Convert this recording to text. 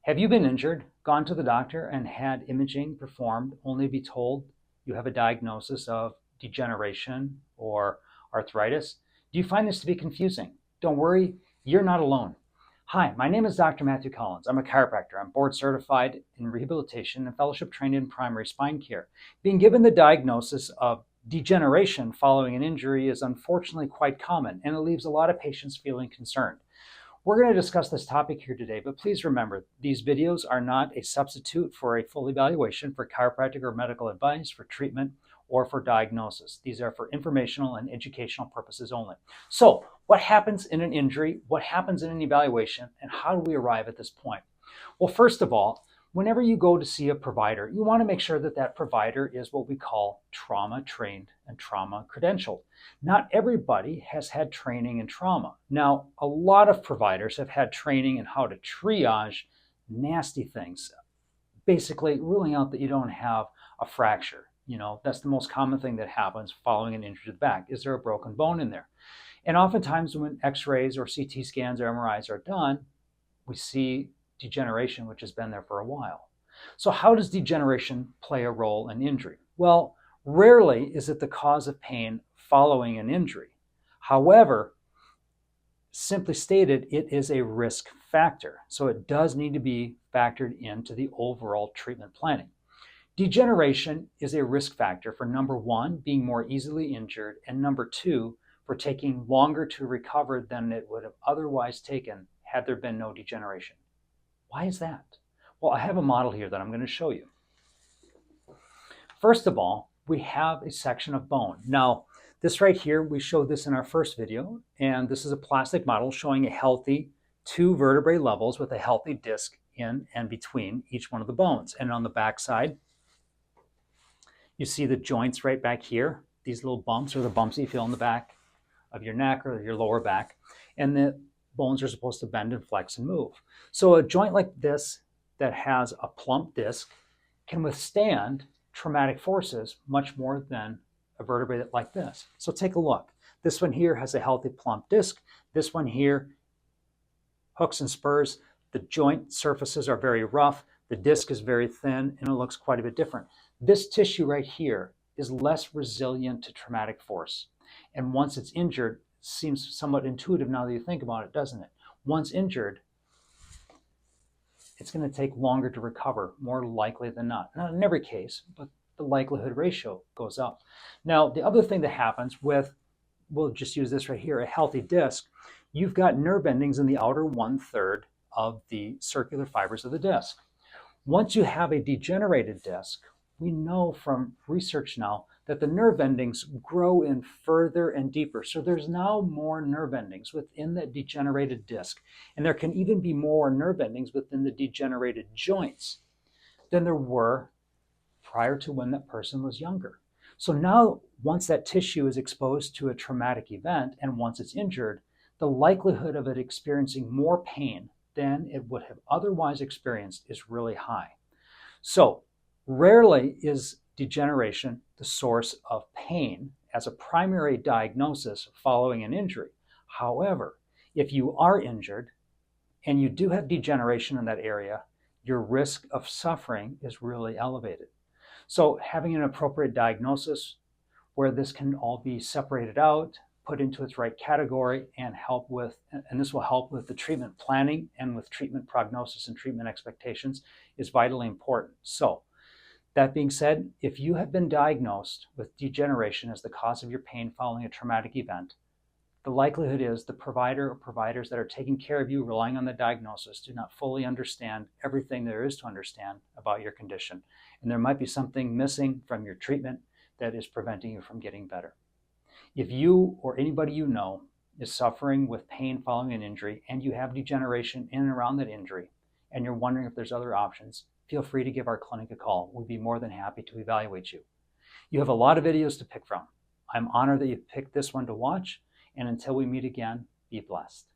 Have you been injured, gone to the doctor, and had imaging performed only to be told you have a diagnosis of degeneration or arthritis? Do you find this to be confusing? Don't worry, you're not alone. Hi, my name is Dr. Matthew Collins. I'm a chiropractor. I'm board certified in rehabilitation and fellowship trained in primary spine care. Being given the diagnosis of degeneration following an injury is unfortunately quite common, and it leaves a lot of patients feeling concerned. We're going to discuss this topic here today, but please remember, these videos are not a substitute for a full evaluation, for chiropractic or medical advice, for treatment, or for diagnosis. These are for informational and educational purposes only. So, what happens in an injury? What happens in an evaluation? And how do we arrive at this point? Well, first of all, whenever you go to see a provider, you want to make sure that that provider is what we call trauma trained and trauma credentialed. Not everybody has had training in trauma. Now, a lot of providers have had training in how to triage nasty things, basically ruling out that you don't have a fracture. That's the most common thing that happens following an injury to the back. Is there a broken bone in there? And oftentimes when x-rays or CT scans or MRIs are done, we see degeneration, which has been there for a while. So how does degeneration play a role in injury? Well, rarely is it the cause of pain following an injury. However, simply stated, it is a risk factor. So it does need to be factored into the overall treatment planning. Degeneration is a risk factor for, number one, being more easily injured, and number two, for taking longer to recover than it would have otherwise taken had there been no degeneration. Why is that? Well, I have a model here that I'm going to show you. First of all, we have a section of bone. Now, this right here, we showed this in our first video, and this is a plastic model showing a healthy 2 vertebrae levels with a healthy disc in and between each one of the bones. And on the back side, you see the joints right back here. These little bumps are the bumps that you feel in the back of your neck or your lower back. And the bones are supposed to bend and flex and move. So a joint like this that has a plump disc can withstand traumatic forces much more than a vertebrae like this. So take a look. This one here has a healthy plump disc. This one here, hooks and spurs. The joint surfaces are very rough. The disc is very thin, and it looks quite a bit different. This tissue right here is less resilient to traumatic force. And once it's injured, seems somewhat intuitive now that you think about it, doesn't it? Once injured, it's going to take longer to recover, more likely than not. Not in every case, but the likelihood ratio goes up. Now, the other thing that happens with, we'll just use this right here, a healthy disc, you've got nerve endings in the outer 1/3 of the circular fibers of the disc. Once you have a degenerated disc, we know from research now that the nerve endings grow in further and deeper. So there's now more nerve endings within that degenerated disc. And there can even be more nerve endings within the degenerated joints than there were prior to when that person was younger. So now, once that tissue is exposed to a traumatic event and once it's injured, the likelihood of it experiencing more pain than it would have otherwise experienced is really high. So rarely is degeneration the source of pain as a primary diagnosis following an injury. However, if you are injured and you do have degeneration in that area, your risk of suffering is really elevated. So having an appropriate diagnosis where this can all be separated out, put into its right category, and this will help with the treatment planning and with treatment prognosis and treatment expectations, is vitally important. So that being said, if you have been diagnosed with degeneration as the cause of your pain following a traumatic event, the likelihood is the provider or providers that are taking care of you, relying on the diagnosis, do not fully understand everything there is to understand about your condition. And there might be something missing from your treatment that is preventing you from getting better. If you or anybody you know is suffering with pain following an injury and you have degeneration in and around that injury, and you're wondering if there's other options, feel free to give our clinic a call. We'd be more than happy to evaluate you. You have a lot of videos to pick from. I'm honored that you picked this one to watch, and until we meet again, be blessed.